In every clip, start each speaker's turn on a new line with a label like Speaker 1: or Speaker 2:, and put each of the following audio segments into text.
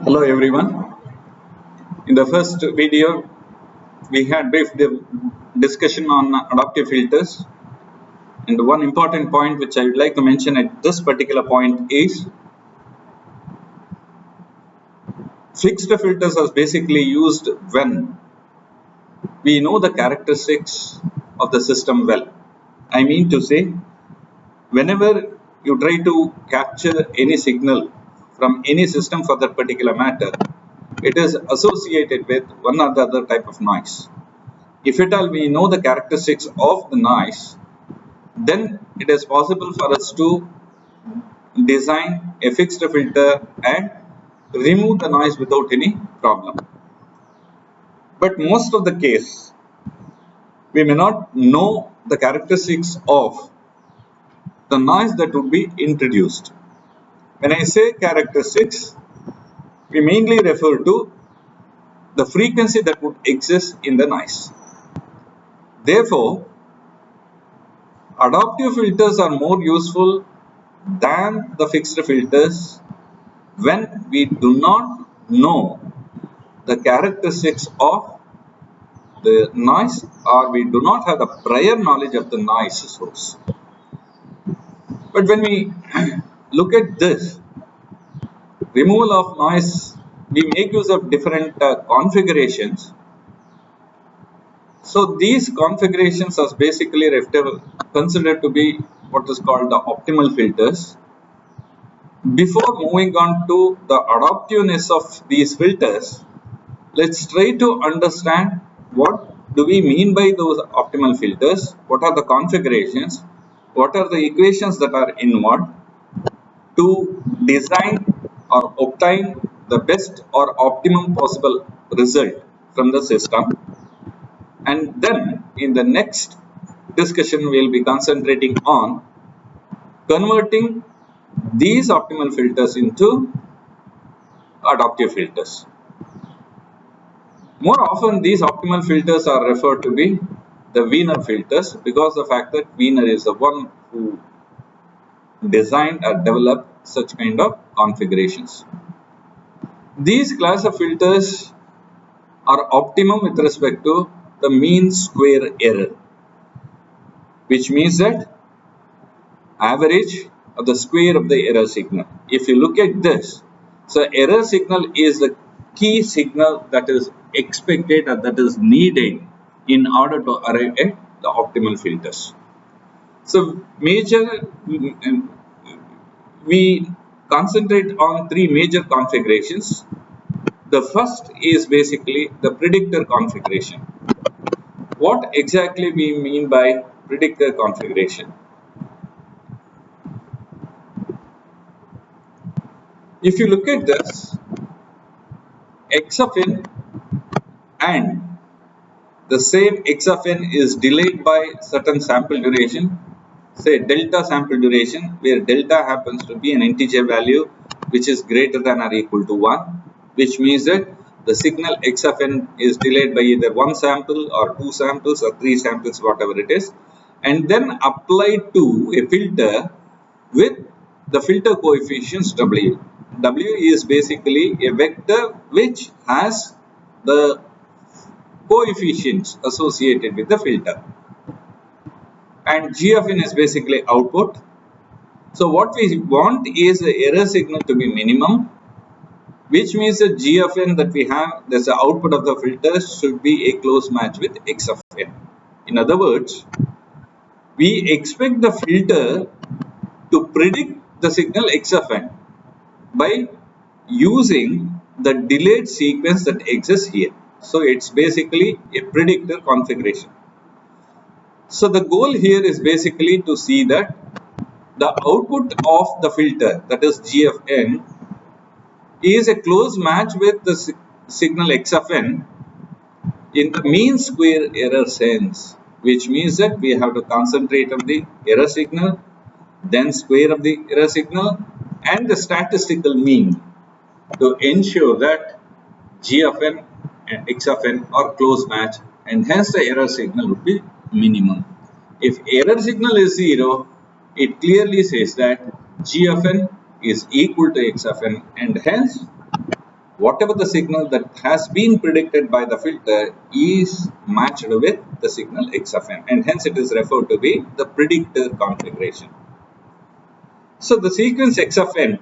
Speaker 1: Hello everyone. In the first video, we had brief discussion on adaptive filters, and one important point which I would like to mention at this particular point is fixed filters are basically used when we know the characteristics of the system well. I mean to say, whenever you try to capture any signal from any system for that particular matter, it is associated with one or the other type of noise. If at all we know the characteristics of the noise, then it is possible for us to design a fixed filter and remove the noise without any problem. But most of the case, we may not know the characteristics of the noise that would be introduced. When I say characteristics, we mainly refer to the frequency that would exist in the noise. Therefore, adaptive filters are more useful than the fixed filters when we do not know the characteristics of the noise, or we do not have the prior knowledge of the noise source. But when we look at this removal of noise, we make use of different configurations. So these configurations are basically considered to be what is called the optimal filters. Before moving on to the adaptiveness of these filters, let's try to understand what do we mean by those optimal filters, what are the configurations, what are the equations that are involved to design or obtain the best or optimum possible result from the system. And then in the next discussion, we'll be concentrating on converting these optimal filters into adaptive filters. More often, these optimal filters are referred to be the Wiener filters because the fact that Wiener is the one who designed or developed such kind of configurations. These class of filters are optimum with respect to the mean square error, which means that average of the square of the error signal. If you look at this, so error signal is the key signal that is expected or that is needed in order to arrive at the optimal filters. So we concentrate on three major configurations. The first is basically the predictor configuration. What exactly we mean by predictor configuration? If you look at this, x of n and the same x of n is delayed by certain sample duration, say delta sample duration, where delta happens to be an integer value which is greater than or equal to 1, which means that the signal x of n is delayed by either one sample or two samples or three samples, whatever it is, and then applied to a filter with the filter coefficients w. W is basically a vector which has the coefficients associated with the filter, and g of n is basically output. So what we want is the error signal to be minimum, which means that g of n that we have, that's the output of the filter, should be a close match with x of n. In other words, we expect the filter to predict the signal x of n by using the delayed sequence that exists here. So it's basically a predictor configuration. So the goal here is basically to see that the output of the filter, that is g of n, is a close match with the signal x of n in the mean square error sense, which means that we have to concentrate on the error signal, then square of the error signal, and the statistical mean to ensure that g of n and x of n are close match, and hence the error signal would be minimum. If error signal is 0, it clearly says that g of n is equal to x of n, and hence whatever the signal that has been predicted by the filter is matched with the signal x of n, and hence it is referred to be the predictor configuration. So the sequence x of n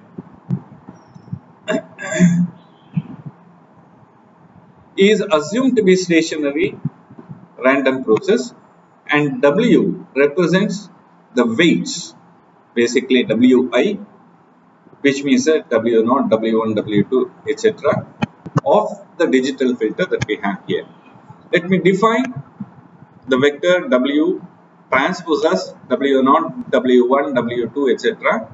Speaker 1: is assumed to be stationary random process, and W represents the weights, basically Wi, which means that W0, W1, W2, etc. of the digital filter that we have here. Let me define the vector W transpose as W0, W1, W2, etc.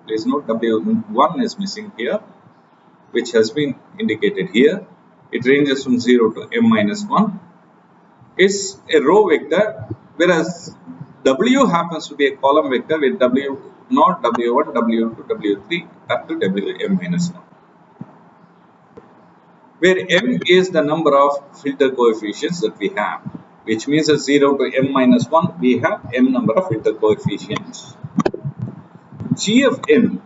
Speaker 1: Please note W1 is missing here, which has been indicated here. It ranges from 0 to m minus 1. Is a row vector, whereas W happens to be a column vector with W0, W1, W2, W3 up to Wm minus 1, where m is the number of filter coefficients that we have, which means that 0 to m minus 1 we have m number of filter coefficients. G of n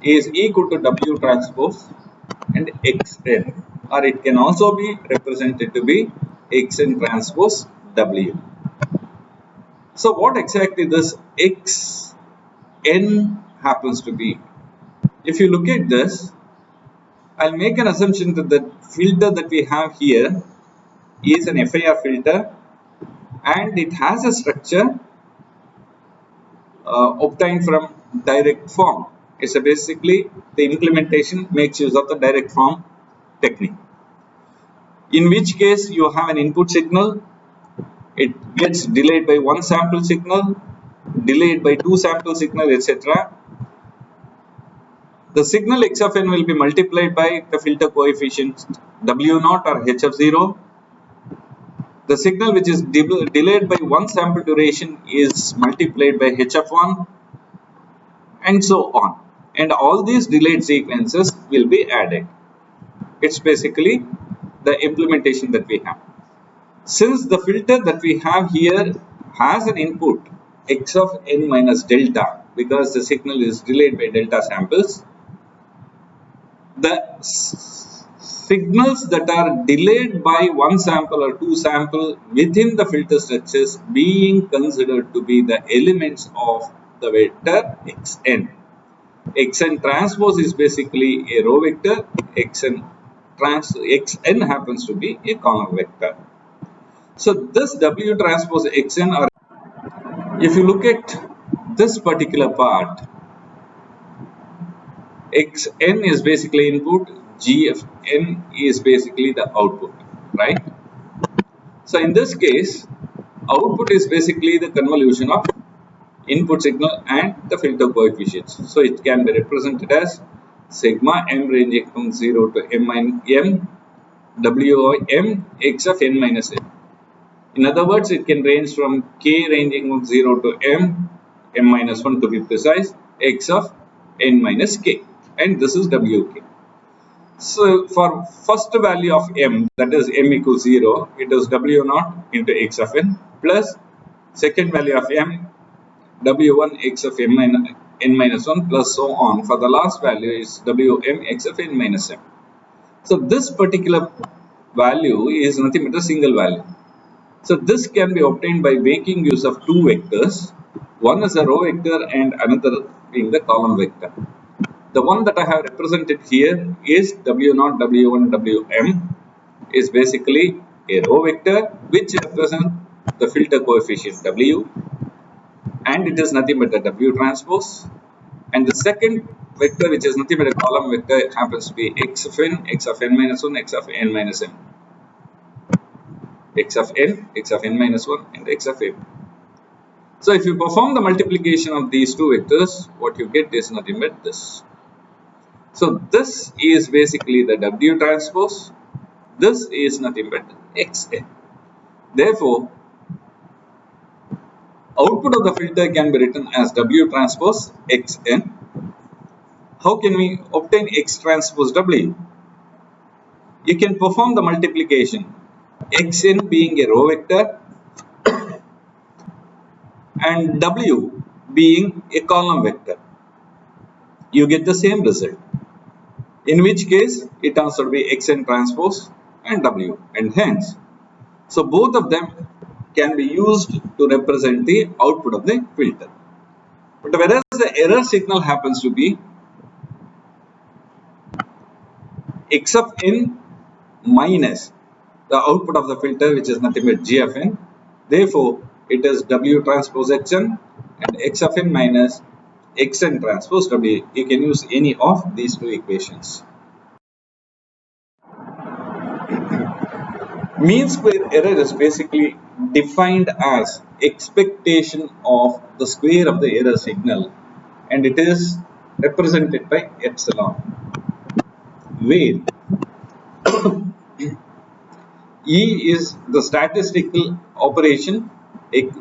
Speaker 1: is equal to W transpose and Xn, or it can also be represented to be Xn transpose W. So what exactly this Xn happens to be? If you look at this, I'll make an assumption that the filter that we have here is an FIR filter, and it has a structure obtained from direct form. It's basically the implementation makes use of the direct form technique, in which case you have an input signal, it gets delayed by one sample signal, delayed by two sample signal, etc. The signal x of n will be multiplied by the filter coefficient W0 or h of 0. The signal which is delayed by one sample duration is multiplied by h of 1, and so on. And all these delayed sequences will be added. It's basically the implementation that we have. Since the filter that we have here has an input x of n minus delta, because the signal is delayed by delta samples, the signals that are delayed by one sample or two sample within the filter structures being considered to be the elements of the vector xn. Xn transpose is basically a row vector, xn happens to be a column vector. So this W transpose Xn, or if you look at this particular part, Xn is basically input, Gfn is basically the output, right? So in this case, output is basically the convolution of input signal and the filter coefficients. So it can be represented as sigma m ranging from 0 to m Wm x of n minus m. In other words, it can range from k ranging from 0 to m minus 1 to be precise, x of n minus k, and this is Wk. So for first value of m, that is m equals 0, it is W0 into x of n, plus second value of m, W1 x of n minus 1, plus so on. For the last value is Wm x of n minus m. So this particular value is nothing but a single value. So this can be obtained by making use of two vectors. One is a row vector and another being the column vector. The one that I have represented here is W0, W1, Wm is basically a row vector which represents the filter coefficient W, and it is nothing but a W transpose. And the second vector, which is nothing but a column vector, happens to be x of n minus 1, x of n minus m. X of n minus 1, and x of m. So if you perform the multiplication of these two vectors, what you get is nothing but this. So this is basically the W transpose. This is nothing but Xn. Therefore, output of the filter can be written as W transpose Xn. How can we obtain X transpose W? You can perform the multiplication, Xn being a row vector and W being a column vector. You get the same result. in which case it turns out to be xn transpose and w, and hence, so both of them can be used to represent the output of the filter. But whereas the error signal happens to be x of n minus the output of the filter, which is nothing but g of n. Therefore, it is w transpose xn and x of n minus xn transpose w. You can use any of these two equations. Mean square error is basically defined as expectation of the square of the error signal, and it is represented by epsilon, where E is the statistical operation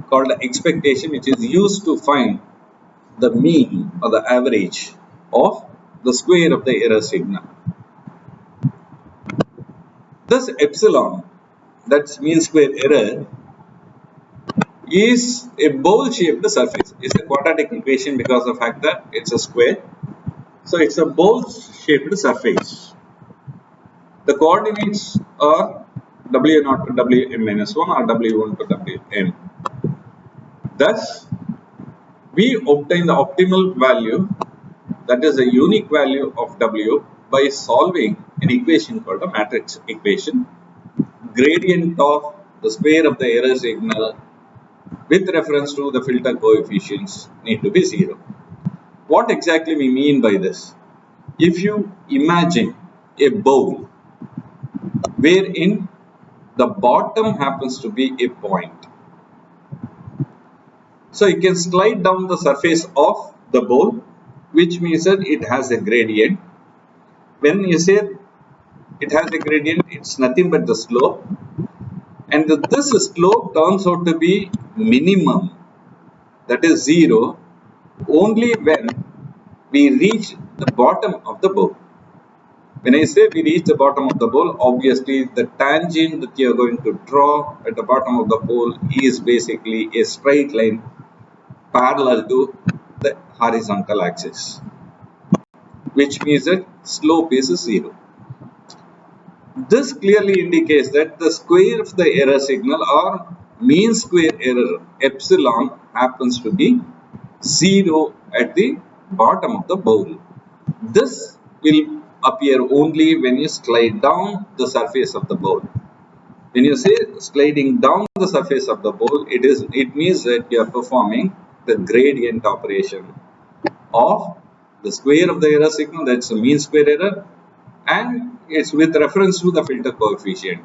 Speaker 1: called expectation, which is used to find the mean or the average of the square of the error signal. This epsilon, that's mean square error, is a bowl-shaped surface. It's a quadratic equation because of the fact that it's a square. So it's a bowl-shaped surface. The coordinates are w0 to wn minus 1 or w1 to wn. Thus, we obtain the optimal value, that is a unique value of w, by solving an equation called a matrix equation. Gradient of the square of the error signal with reference to the filter coefficients need to be 0. What exactly we mean by this? If you imagine a bowl wherein the bottom happens to be a point, so you can slide down the surface of the bowl, which means that it has a gradient. When you say it has a gradient, it's nothing but the slope, and this slope turns out to be minimum, that is 0, only when we reach the bottom of the bowl. When I say we reach the bottom of the bowl, obviously the tangent that you are going to draw at the bottom of the bowl is basically a straight line parallel to the horizontal axis, which means that slope is 0. This clearly indicates that the square of the error signal or mean square error epsilon happens to be 0 at the bottom of the bowl. This will appear only when you slide down the surface of the bowl. When you say sliding down the surface of the bowl, it means that you are performing the gradient operation of the square of the error signal, that's the mean square error, and it's with reference to the filter coefficient.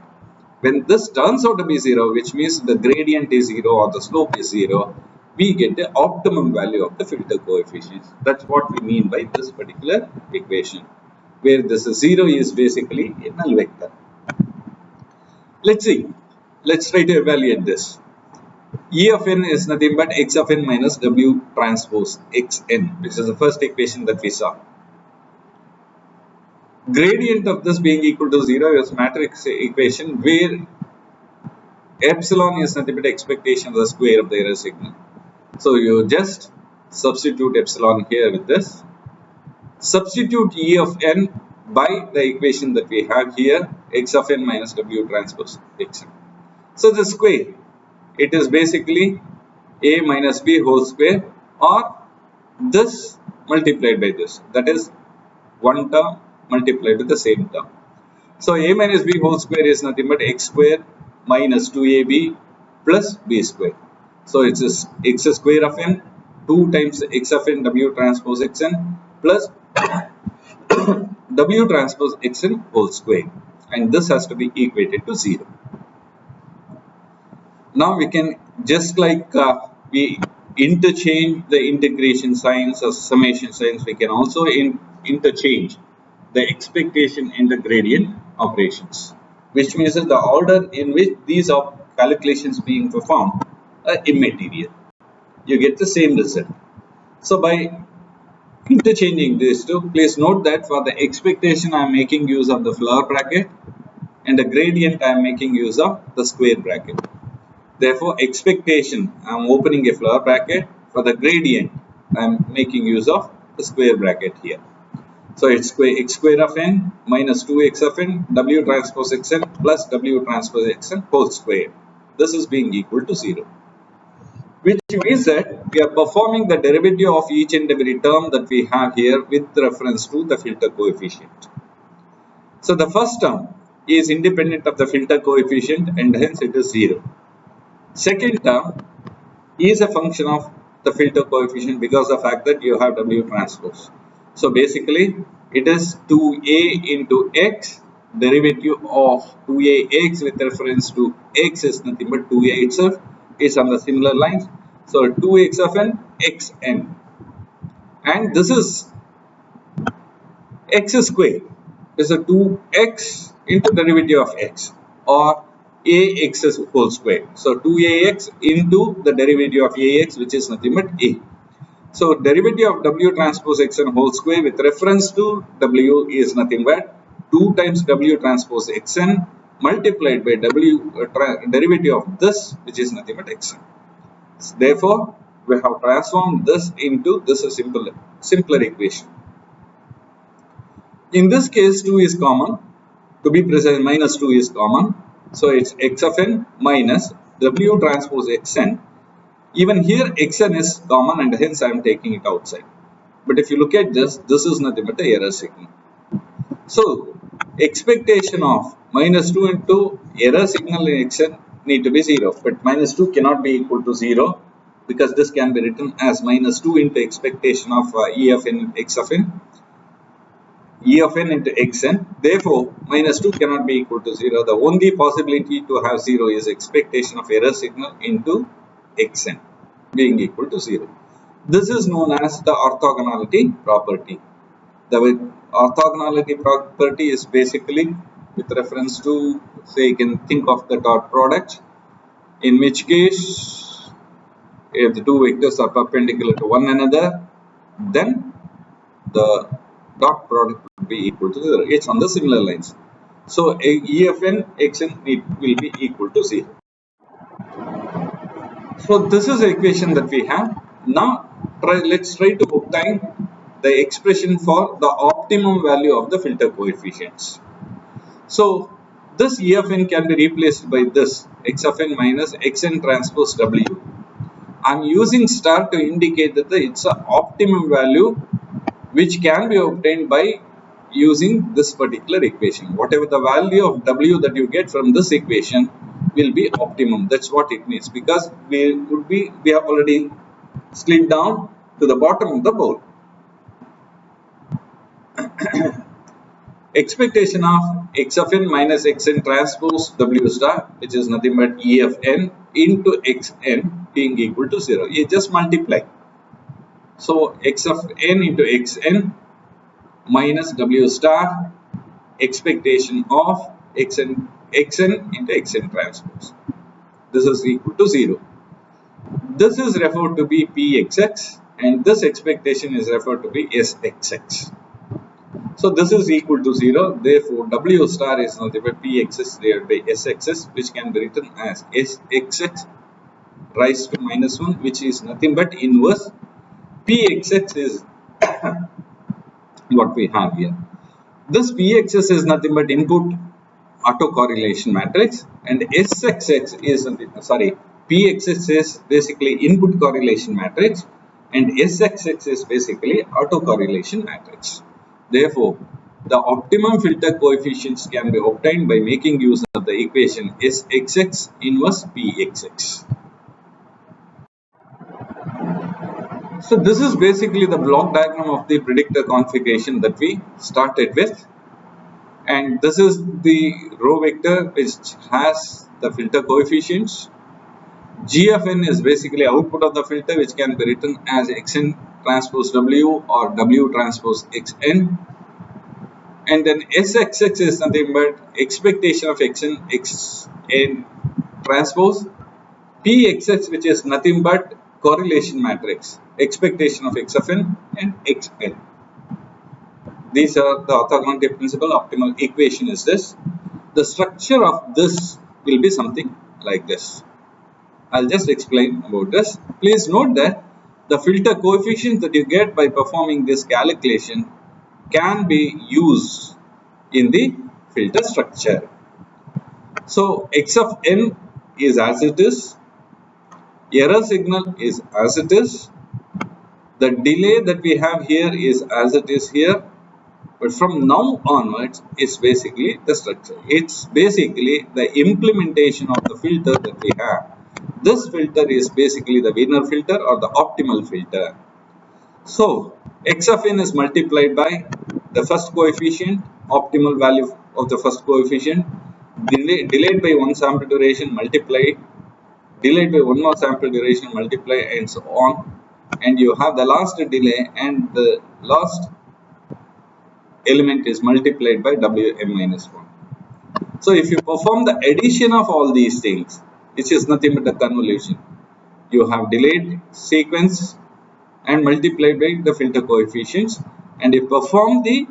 Speaker 1: When this turns out to be 0, which means the gradient is 0 or the slope is 0, we get the optimum value of the filter coefficient. That's what we mean by this particular equation, where this 0 is basically a null vector. Let's see. Let's try to evaluate this. E of n is nothing but x of n minus w transpose xn, which is the first equation that we saw. Gradient of this being equal to 0 is matrix equation where epsilon is nothing but expectation of the square of the error signal. So you just substitute epsilon here with this. Substitute E of n by the equation that we have here, x of n minus w transpose xn. So the square, it is basically a minus b whole square, or this multiplied by this, that is one term multiplied with the same term. So a minus b whole square is nothing but x square minus 2ab plus b square. So it's x square of n 2 times x of n w transpose xn plus w transpose xn whole square, and this has to be equated to 0. Now we can just like we interchange the integration signs or summation signs, we can also interchange the expectation and the gradient operations, which means that the order in which these are calculations being performed are immaterial. You get the same result. So by interchanging these two, please note that for the expectation I am making use of the flower bracket, and the gradient I am making use of the square bracket. Therefore, expectation I am opening a flower bracket, for the gradient I am making use of the square bracket here. So it's x square of n minus 2x of n w transpose xn plus w transpose xn whole square. This is being equal to 0. Which means that we are performing the derivative of each and every term that we have here with reference to the filter coefficient. So the first term is independent of the filter coefficient and hence it is 0. Second term is a function of the filter coefficient because of the fact that you have W transpose. So basically it is 2a into x, derivative of 2ax with reference to x is nothing but 2a itself is on the similar lines. So 2x of n xn, and this is x square is a 2x into derivative of x or ax whole square. So 2ax into the derivative of ax, which is nothing but a. So derivative of w transpose xn whole square with reference to w is nothing but 2 times w transpose xn multiplied by w derivative of this, which is nothing but xn. Therefore, we have transformed this into this a simpler equation. In this case, 2 is common. To be precise, minus 2 is common. So it's x of n minus w transpose xn. Even here, xn is common and hence I am taking it outside. But if you look at this is nothing but the error signal. So expectation of minus 2 into error signal in xn need to be 0. But minus 2 cannot be equal to 0 because this can be written as minus 2 into expectation of e of n x of n. E of n into xn. Therefore, minus 2 cannot be equal to 0. The only possibility to have 0 is expectation of error signal into xn being equal to 0. This is known as the orthogonality property. The orthogonality property is basically with reference to, say, you can think of the dot product, in which case if the two vectors are perpendicular to one another, then the dot product will be equal to 0. It's on the similar lines. So E of n xn will be equal to 0. So this is the equation that we have. Now let's try to obtain the expression for the optimum value of the filter coefficients. So this E of n can be replaced by this x of n minus xn transpose w. I'm using star to indicate that it's an optimum value which can be obtained by using this particular equation. Whatever the value of w that you get from this equation will be optimum. That's what it means, because we have already slid down to the bottom of the bowl. Expectation of x of n minus xn transpose w star, which is nothing but E of n into xn being equal to 0. You just multiply. So x of n into xn minus w star expectation of xn into xn transpose. This is equal to 0. This is referred to be pxx and this expectation is referred to be sxx. So this is equal to 0. Therefore, w star is nothing but pxx divided by sxx, which can be written as sxx raised to minus 1, which is nothing but inverse. Pxx is what we have here. This Pxs is nothing but input autocorrelation matrix, and Sxx is Pxs is basically input correlation matrix, and Sxx is basically autocorrelation matrix. Therefore, the optimum filter coefficients can be obtained by making use of the equation Sxx inverse Pxx. So this is basically the block diagram of the predictor configuration that we started with, and this is the row vector which has the filter coefficients. G of n is basically output of the filter, which can be written as xn transpose w or w transpose xn, and then Sxx is nothing but expectation of xn transpose, Pxx, which is nothing but correlation matrix, expectation of x of n and xn. These are the orthogonality principle. Optimal equation is this. The structure of this will be something like this. I'll just explain about this. Please note that the filter coefficient that you get by performing this calculation can be used in the filter structure. So x of n is as it is, error signal is as it is, the delay that we have here is as it is here, but from now onwards it's basically the structure. It's basically the implementation of the filter that we have. This filter is basically the Wiener filter or the optimal filter. So x of n is multiplied by the first coefficient, optimal value of the first coefficient, delayed by one sample duration, multiply, delayed by one more sample duration, multiply, and so on. And you have the last delay, and the last element is multiplied by Wm minus 1. So if you perform the addition of all these things, which is nothing but a convolution, you have delayed sequence and multiplied by the filter coefficients, and if you perform the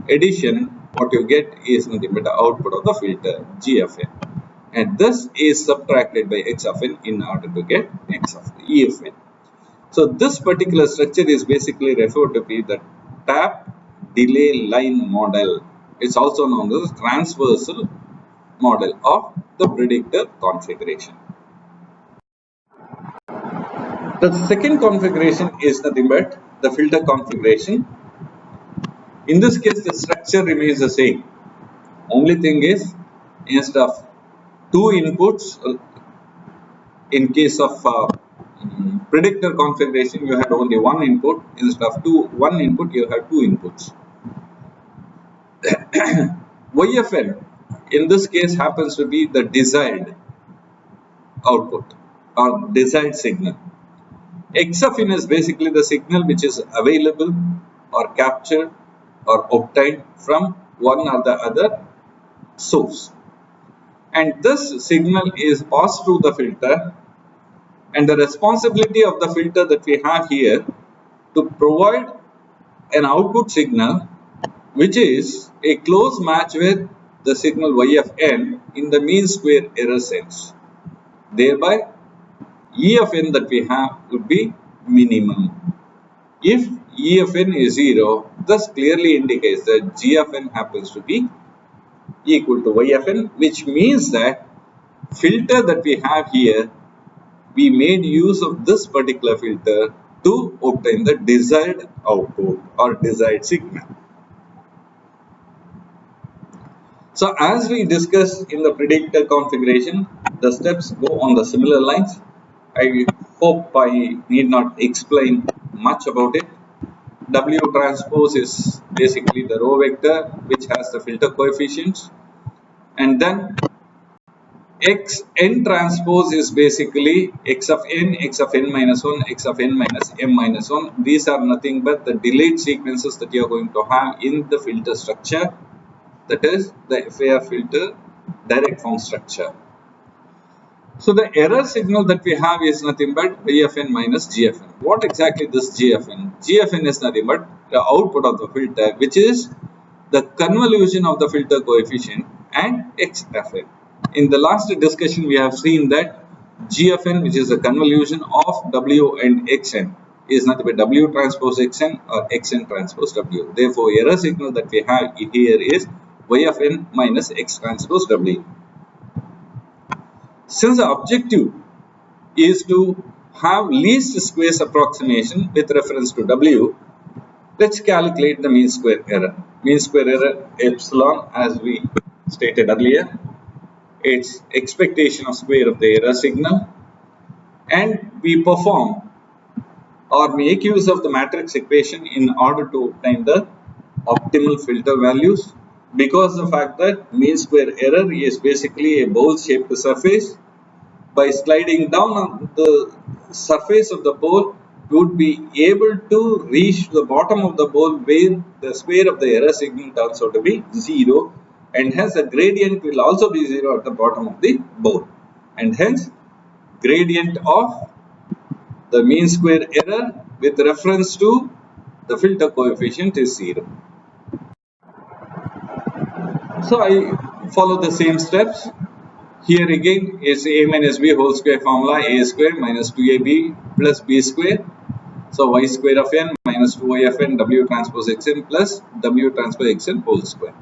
Speaker 1: addition, what you get is nothing but the output of the filter G of n, and this is subtracted by x of n in order to get x of E of n. So this particular structure is basically referred to be the tap delay line model. It's also known as transversal model of the predictor configuration. The second configuration is nothing but the filter configuration. In this case, the structure remains the same. Only thing is, instead of two inputs, in case of predictor configuration, you had only one input. Instead of one input, you have two inputs. YFN in this case happens to be the desired output or desired signal. X of n is basically the signal which is available or captured or obtained from one or the other source, and this signal is passed through the filter, and the responsibility of the filter that we have here to provide an output signal which is a close match with the signal y of n in the mean square error sense. Thereby, E of n that we have would be minimum. If E of n is 0, this clearly indicates that G of n happens to be equal to Y of n, which means that filter that we have here, we made use of this particular filter to obtain the desired output or desired signal. So as we discussed in the predictor configuration, the steps go on the similar lines. I hope I need not explain much about it. W transpose is basically the row vector which has the filter coefficients, and then x n transpose is basically x of n minus 1, x of n minus m minus 1. These are nothing but the delayed sequences that you are going to have in the filter structure, that is the FAR filter direct form structure. So the error signal that we have is nothing but YFN minus GFN. What exactly this GFN? GFN is nothing but the output of the filter, which is the convolution of the filter coefficient and XFN. In the last discussion, we have seen that GFN, which is the convolution of W and XN, is nothing but W transpose XN or XN transpose W. Therefore, error signal that we have here is YFN minus X transpose W. Since the objective is to have least squares approximation with reference to W, let's calculate the mean square error. Mean square error epsilon, as we stated earlier, it's expectation of square of the error signal, and we perform or make use of the matrix equation in order to obtain the optimal filter values, because the fact that mean square error is basically a bowl shaped surface. By sliding down on the surface of the bowl, you would be able to reach the bottom of the bowl where the square of the error signal turns out to be 0, and hence the gradient will also be 0 at the bottom of the bowl, and hence gradient of the mean square error with reference to the filter coefficient is 0. So I follow the same steps. Here again is a minus b whole square formula, a square minus 2ab plus b square. So y square of n minus 2y of n w transpose xn plus w transpose xn whole square.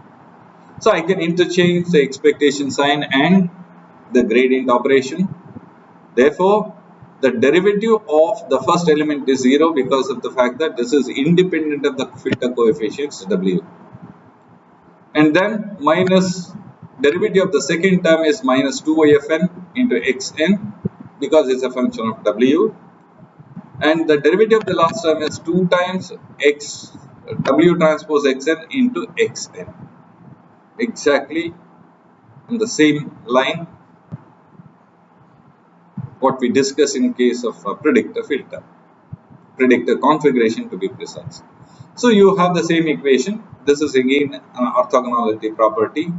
Speaker 1: So I can interchange the expectation sign and the gradient operation. Therefore, the derivative of the first element is 0 because of the fact that this is independent of the filter coefficients w. And then minus derivative of the second term is minus 2yfn into xn because it's a function of w. And the derivative of the last term is 2 times x w transpose xn into xn. Exactly on the same line what we discussed in case of a predictor filter, predictor configuration to be precise. So you have the same equation. This is again an orthogonality property.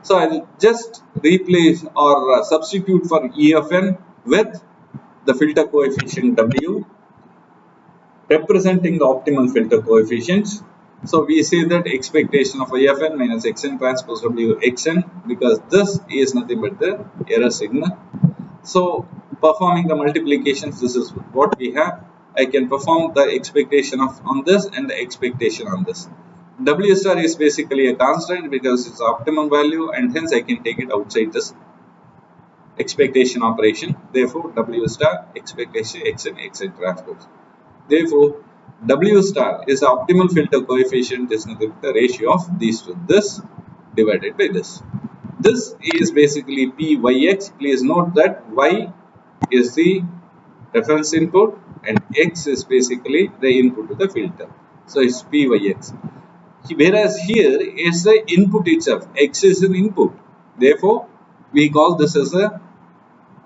Speaker 1: So I'll just replace or substitute for E of n with the filter coefficient W representing the optimal filter coefficients. So we say that expectation of I of n minus xn transpose W xn because this is nothing but the error signal. So performing the multiplications, this is what we have. I can perform the expectation of on this and the expectation on this. W star is basically a constant because it's optimum value and hence I can take it outside this expectation operation. Therefore, W star expectation xn transpose. Therefore, W star is the optimal filter coefficient is nothing but the ratio of these two. This divided by this. This is basically Pyx. Please note that Y is the reference input and X is basically the input to the filter. So it's Pyx. Whereas here is the input itself. X is an input. Therefore, we call this as a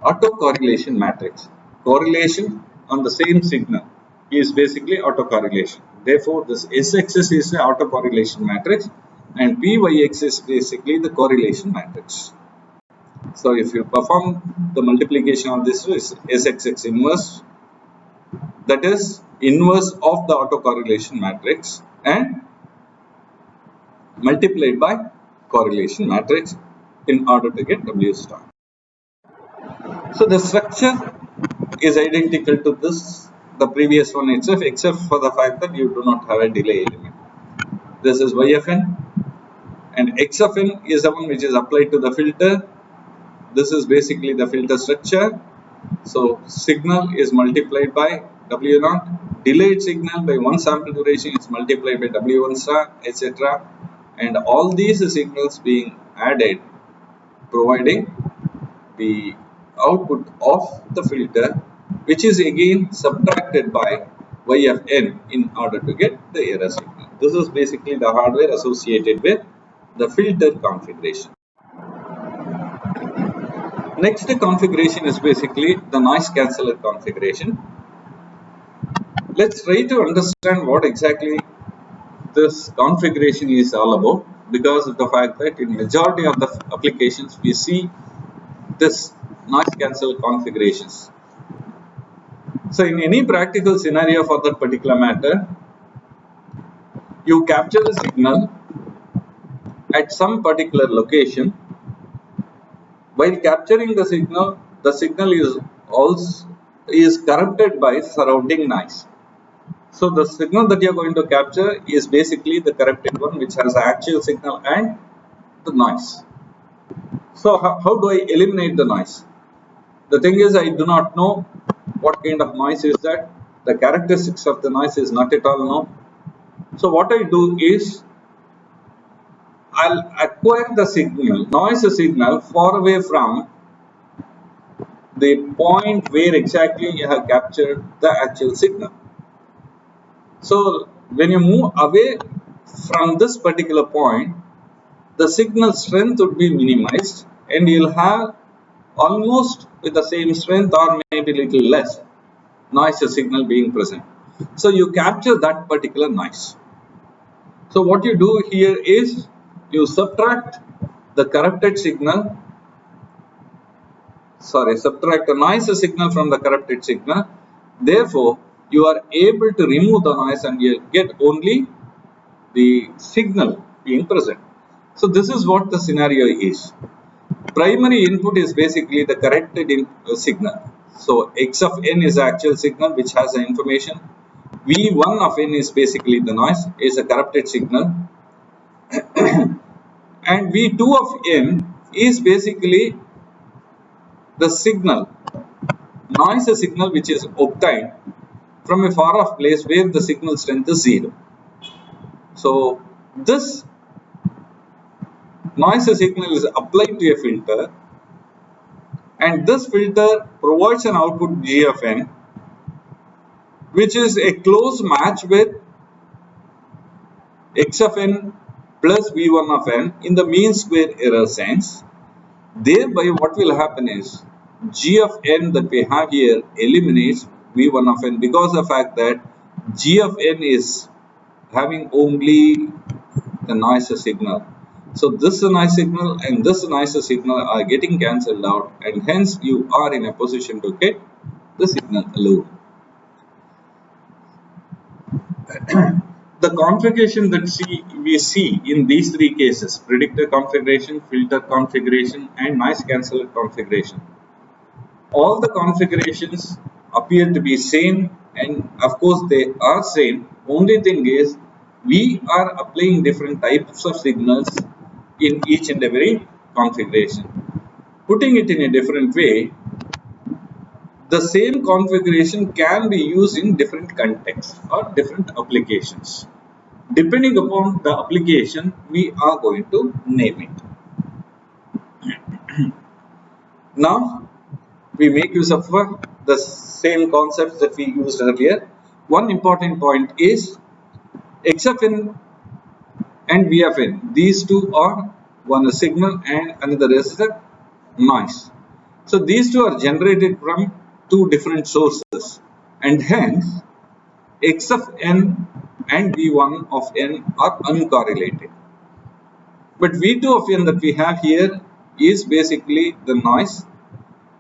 Speaker 1: autocorrelation matrix. Correlation on the same signal is basically autocorrelation. Therefore, this Sxs is the autocorrelation matrix and Pyx is basically the correlation matrix. So if you perform the multiplication of this is Sxx inverse, that is inverse of the autocorrelation matrix and multiplied by correlation matrix in order to get W star. So the structure is identical to this, the previous one itself, except for the fact that you do not have a delay element. This is y of n and x of n is the one which is applied to the filter. This is basically the filter structure. So signal is multiplied by W0, delayed signal by one sample duration is multiplied by W1 star, etc. And all these signals being added, providing the output of the filter, which is again subtracted by y of n in order to get the error signal. This is basically the hardware associated with the filter configuration. Next configuration is basically the noise canceller configuration. Let's try to understand what exactly this configuration is all about, because of the fact that in majority of the applications we see this noise cancel configurations. So in any practical scenario for that particular matter, you capture the signal at some particular location. While capturing the signal is also corrupted by surrounding noise. So the signal that you are going to capture is basically the corrupted one, which has the actual signal and the noise. So how do I eliminate the noise? The thing is, I do not know what kind of noise is that. The characteristics of the noise is not at all known. So what I do is, I'll acquire the signal, noise signal far away from the point where exactly you have captured the actual signal. So when you move away from this particular point, the signal strength would be minimized and you'll have almost with the same strength or maybe little less noise signal being present. So you capture that particular noise. So what you do here is you subtract the corrupted signal, subtract the noise signal from the corrupted signal. Therefore, you are able to remove the noise and you get only the signal being present. So this is what the scenario is. Primary input is basically the corrected signal. So x of n is the actual signal which has the information. V1 of n is basically the noise, is a corrupted signal, and V2 of n is basically the signal, noise signal which is obtained from a far off place where the signal strength is 0. So this noise signal is applied to a filter, and this filter provides an output G of n, which is a close match with x of n plus V1 of n in the mean square error sense. Thereby what will happen is G of n that we have here eliminates V1 of n, because of the fact that G of n is having only the noise signal. So this noise signal and this noise signal are getting cancelled out, and hence you are in a position to get the signal alone. The configuration that we see in these three cases, predictor configuration, filter configuration and noise canceller configuration, all the configurations appear to be same, and of course they are same. Only thing is we are applying different types of signals in each and every configuration. Putting it in a different way, the same configuration can be used in different contexts or different applications. Depending upon the application, we are going to name it. Now we make use of the same concepts that we used earlier. One important point is x of n and v of n. These two are one a signal and another is the noise. So these two are generated from two different sources, and hence x of n and v1 of n are uncorrelated. But v2 of n that we have here is basically the noise,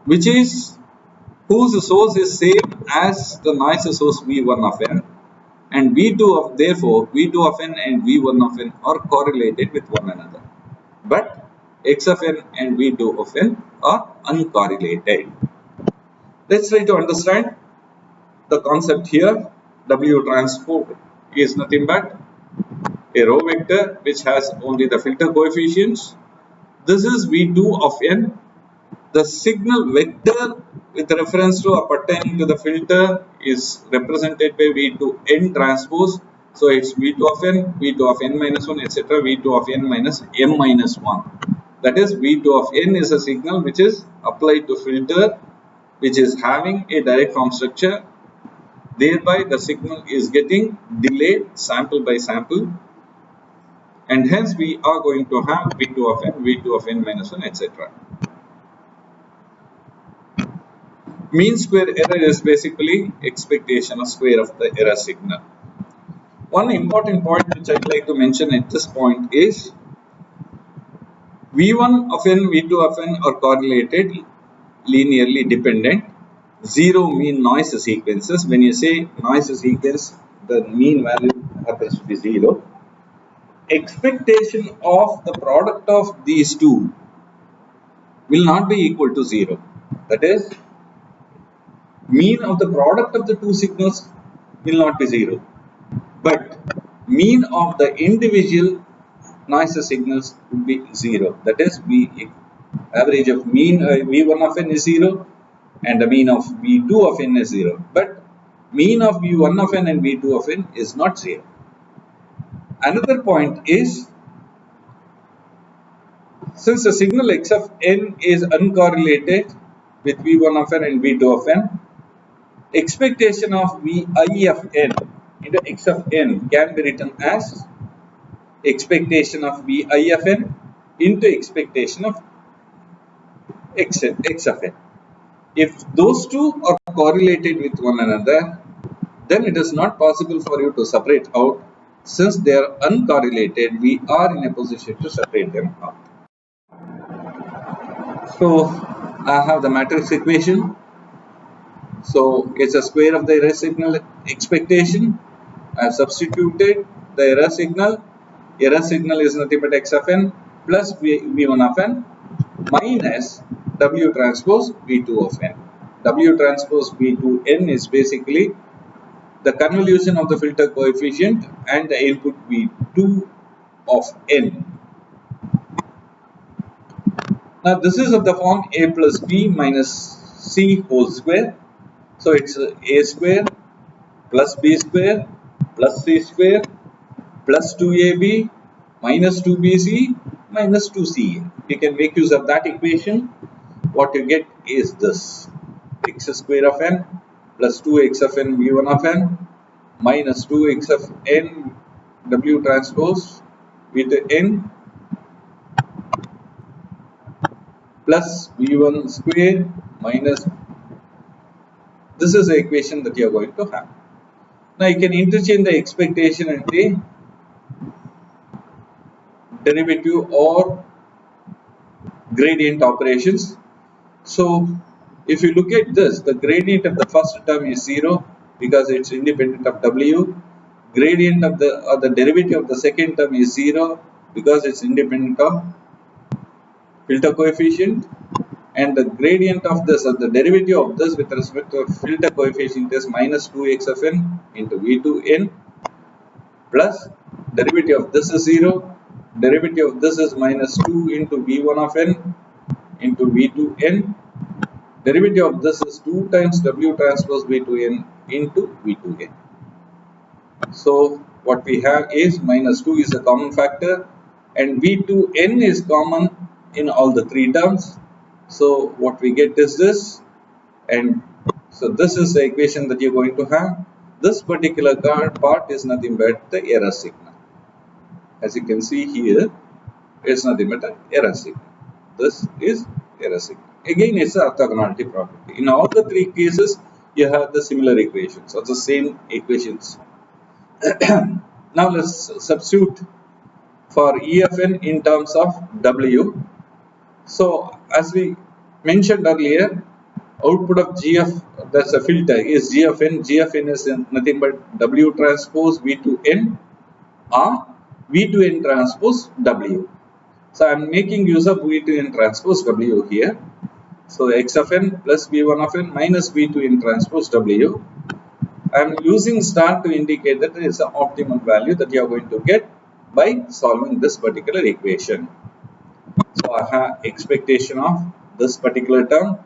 Speaker 1: which is whose source is same as the noise source v1 of n, and v2 of therefore v2 of n and v1 of n are correlated with one another, but x of n and v2 of n are uncorrelated. Let's try to understand the concept here. W transpose is nothing but a row vector which has only the filter coefficients. This is v2 of n. The signal vector with reference to or pertaining to the filter is represented by v2n transpose. So it's v2 of n, v2 of n minus 1, etc. v2 of n minus m minus 1. That is, v2 of n is a signal which is applied to filter which is having a direct form structure. Thereby the signal is getting delayed sample by sample, and hence we are going to have v2 of n, v2 of n minus 1, etc. Mean square error is basically expectation of square of the error signal. One important point which I'd like to mention at this point is v1 of n, v2 of n are correlated, linearly dependent, zero mean noise sequences. When you say noise sequence, the mean value happens to be 0. Expectation of the product of these two will not be equal to 0. That is, mean of the product of the two signals will not be 0, but mean of the individual noise signals will be 0. That is, average of mean v1 of n is 0 and the mean of v2 of n is 0, but mean of v1 of n and v2 of n is not 0. Another point is, since the signal x of n is uncorrelated with v1 of n and v2 of n, expectation of vi of n into x of n can be written as expectation of vi of n into expectation of x of n. If those two are correlated with one another, then it is not possible for you to separate out. Since they are uncorrelated, we are in a position to separate them out. So I have the matrix equation. So it's a square of the error signal expectation. I have substituted the error signal. Error signal is nothing but x of n plus v1 of n minus w transpose v2 of n. W transpose v2n is basically the convolution of the filter coefficient and the input V2 of n. Now this is of the form a plus b minus c whole square. So it's a square plus b square plus c square plus 2ab minus 2bc minus 2ca. You can make use of that equation. What you get is this: x square of n plus 2x of n v1 of n minus 2x of n w transpose v to n plus v1 square minus, this is the equation that you are going to have. Now you can interchange the expectation and the derivative or gradient operations. So if you look at this, the gradient of the first term is 0 because it's independent of w. Gradient of the derivative of the second term is 0 because it's independent of filter coefficient, and the gradient of this, or the derivative of this with respect to filter coefficient, is minus 2x of n into v2n plus derivative of this is 0, derivative of this is minus 2 into v1 of n into v2n, derivative of this is 2 times w transpose v2n into v2n. So what we have is minus 2 is a common factor and v2n is common in all the three terms. So what we get is this, and so this is the equation that you're going to have. This particular part is nothing but the error signal. As you can see here, it's nothing but an error signal. This is error signal. Again, it's an orthogonality property. In all the three cases, you have the similar equations or the same equations. Now let's substitute for E of n in terms of W. So as we mentioned earlier, output of G of, that's a filter, is G of n. G of n is nothing but W transpose V to n or V to n transpose W. So I am making use of V to n transpose W here. So x of n plus V1 of n minus V to n transpose W. I am using star to indicate that it is the optimal value that you are going to get by solving this particular equation. So I have expectation of this particular term.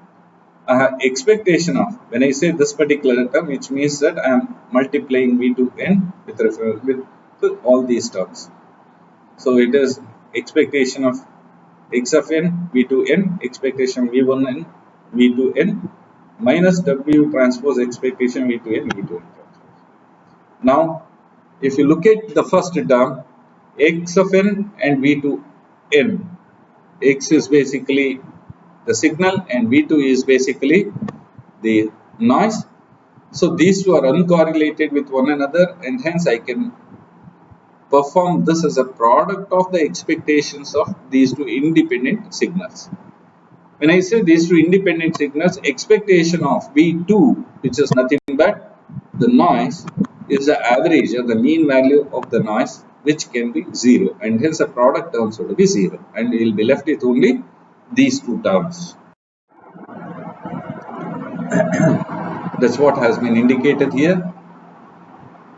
Speaker 1: I have expectation of, when I say this particular term, which means that I am multiplying V to n with all these terms. So it is expectation of x of n V to n, expectation V1 n V to n minus W transpose expectation V to n V to n transpose. Now, if you look at the first term, x of n and V to n, x is basically the signal and V2 is basically the noise. So these two are uncorrelated with one another, and hence I can perform this as a product of the expectations of these two independent signals. When I say these two independent signals, expectation of V2, which is nothing but the noise, is the average or the mean value of the noise, which can be 0, and hence the product terms will be 0, and we will be left with only these two terms. That's what has been indicated here.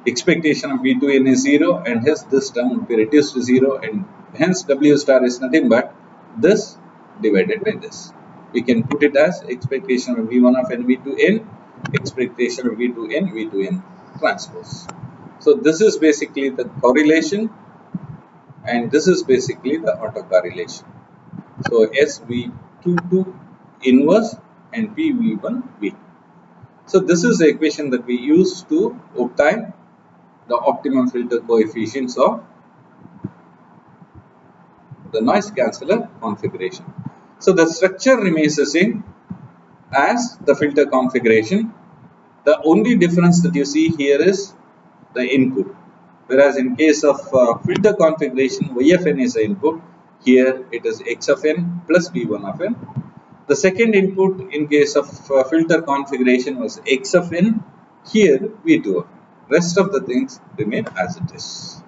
Speaker 1: Expectation of V2n is 0, and hence this term will be reduced to 0, and hence W star is nothing but this divided by this. We can put it as expectation of V1 of n V2n, expectation of V2n V2n transpose. So this is basically the correlation, and this is basically the autocorrelation. So SV22 inverse and PV1 V2. So this is the equation that we use to obtain the optimum filter coefficients of the noise canceller configuration. So the structure remains the same as the filter configuration. The only difference that you see here is the input. Whereas in case of filter configuration, y of n is the input. Here it is x of n plus v1 of n. The second input in case of filter configuration was x of n. Here v2 of n. Rest of the things remain as it is.